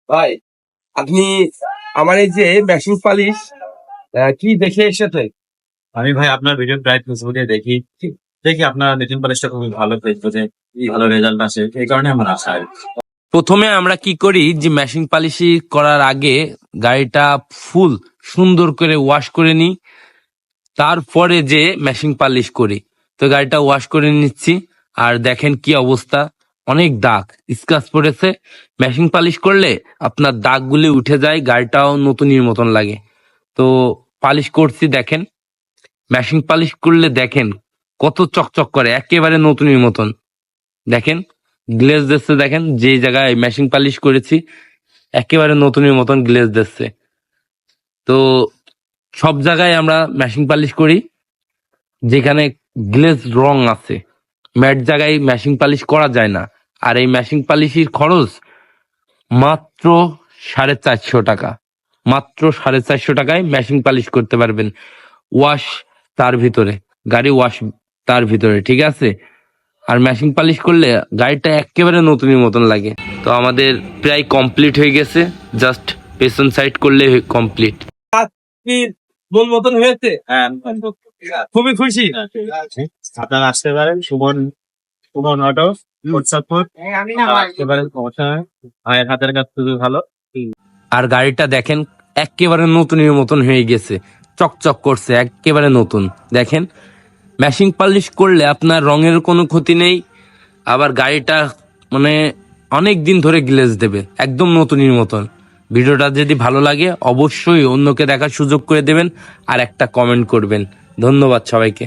ভাই, আপনি আমার এই যে মেশিন পালিশ কি দেখে এসেছেন? আমি ভাই আপনার ভিডিও প্রায় ফেসবুকে দেখি। দেখি আপনার নিতিন পালিশটা খুবই ভালো, ফেসবুকে ভালো রেজাল্ট আসে, এই কারণে আমার আশা আর কি। প্রথমে আমরা কি করি যে মেশিন পালিশি করার আগে গাড়িটা ফুল সুন্দর করে ওয়াশ করে নিই, তারপরে যে মেশিন পালিশ করি। তো গাড়িটা ওয়াশ করে নিচ্ছি, আর দেখেন কি অবস্থা, অনেক দাগ স্ক্র্যাচ পড়েছে। মেশিন পালিশ করলে আপনার দাগগুলি উঠে যায়, গাড়িটাও নতুনের মতন লাগে। তো পালিশ করছি দেখেন, মেশিন পালিশ করলে দেখেন কত চকচক করে, একেবারে নতুনের মতন। দেখেন গ্লেজ দিচ্ছে, দেখেন যে জায়গায় মেশিন পালিশ করেছি একেবারে নতুনের মতন গ্লেজ দিচ্ছে। তো সব জায়গায় আমরা মেশিন পালিশ করি যেখানে গ্লেজ রং আছে, ম্যাট জায়গায় মেশিন পালিশ করা যায় না। আর এই মেশিন পালিশের খরচ মাত্র 450 টাকা। মাত্র 450 টাকায় মেশিন পালিশ করতে পারবেন, ওয়াশ তার ভিতরে, গাড়ি ওয়াশ তার ভিতরে, ঠিক আছে। আর মেশিন পালিশ করলে গাড়িটা একেবারে নতুনের মতন লাগে। তো আমাদের প্রায় কমপ্লিট হয়ে গেছে, জাস্ট পেছন সাইড করলে কমপ্লিট। কি মন মতন হয়েছে? হ্যাঁ, খুবই খুশি। আপনারা আসতে পারেন সুমন সুমন অটো কোটসাদপুর, আসতে পারেন, সমস্যা নেই। ভাইয়ের হাতের কাজ খুবই ভালো। আর গাড়িটা দেখেন একেবারে নতুনের মতন হয়ে গেছে, চকচক করছে, একেবারে নতুন। দেখেন মেশিন পালিশ করলে আপনার রঙের কোনো ক্ষতি নেই, আবার গাড়িটা মানে অনেক দিন ধরে গ্লেজ দেবে, একদম নতুনের মতন। ভিডিওটা যদি ভালো লাগে অবশ্যই অন্যকে দেখার সুযোগ করে দেবেন, আর একটা কমেন্ট করবেন। ধন্যবাদ সবাইকে।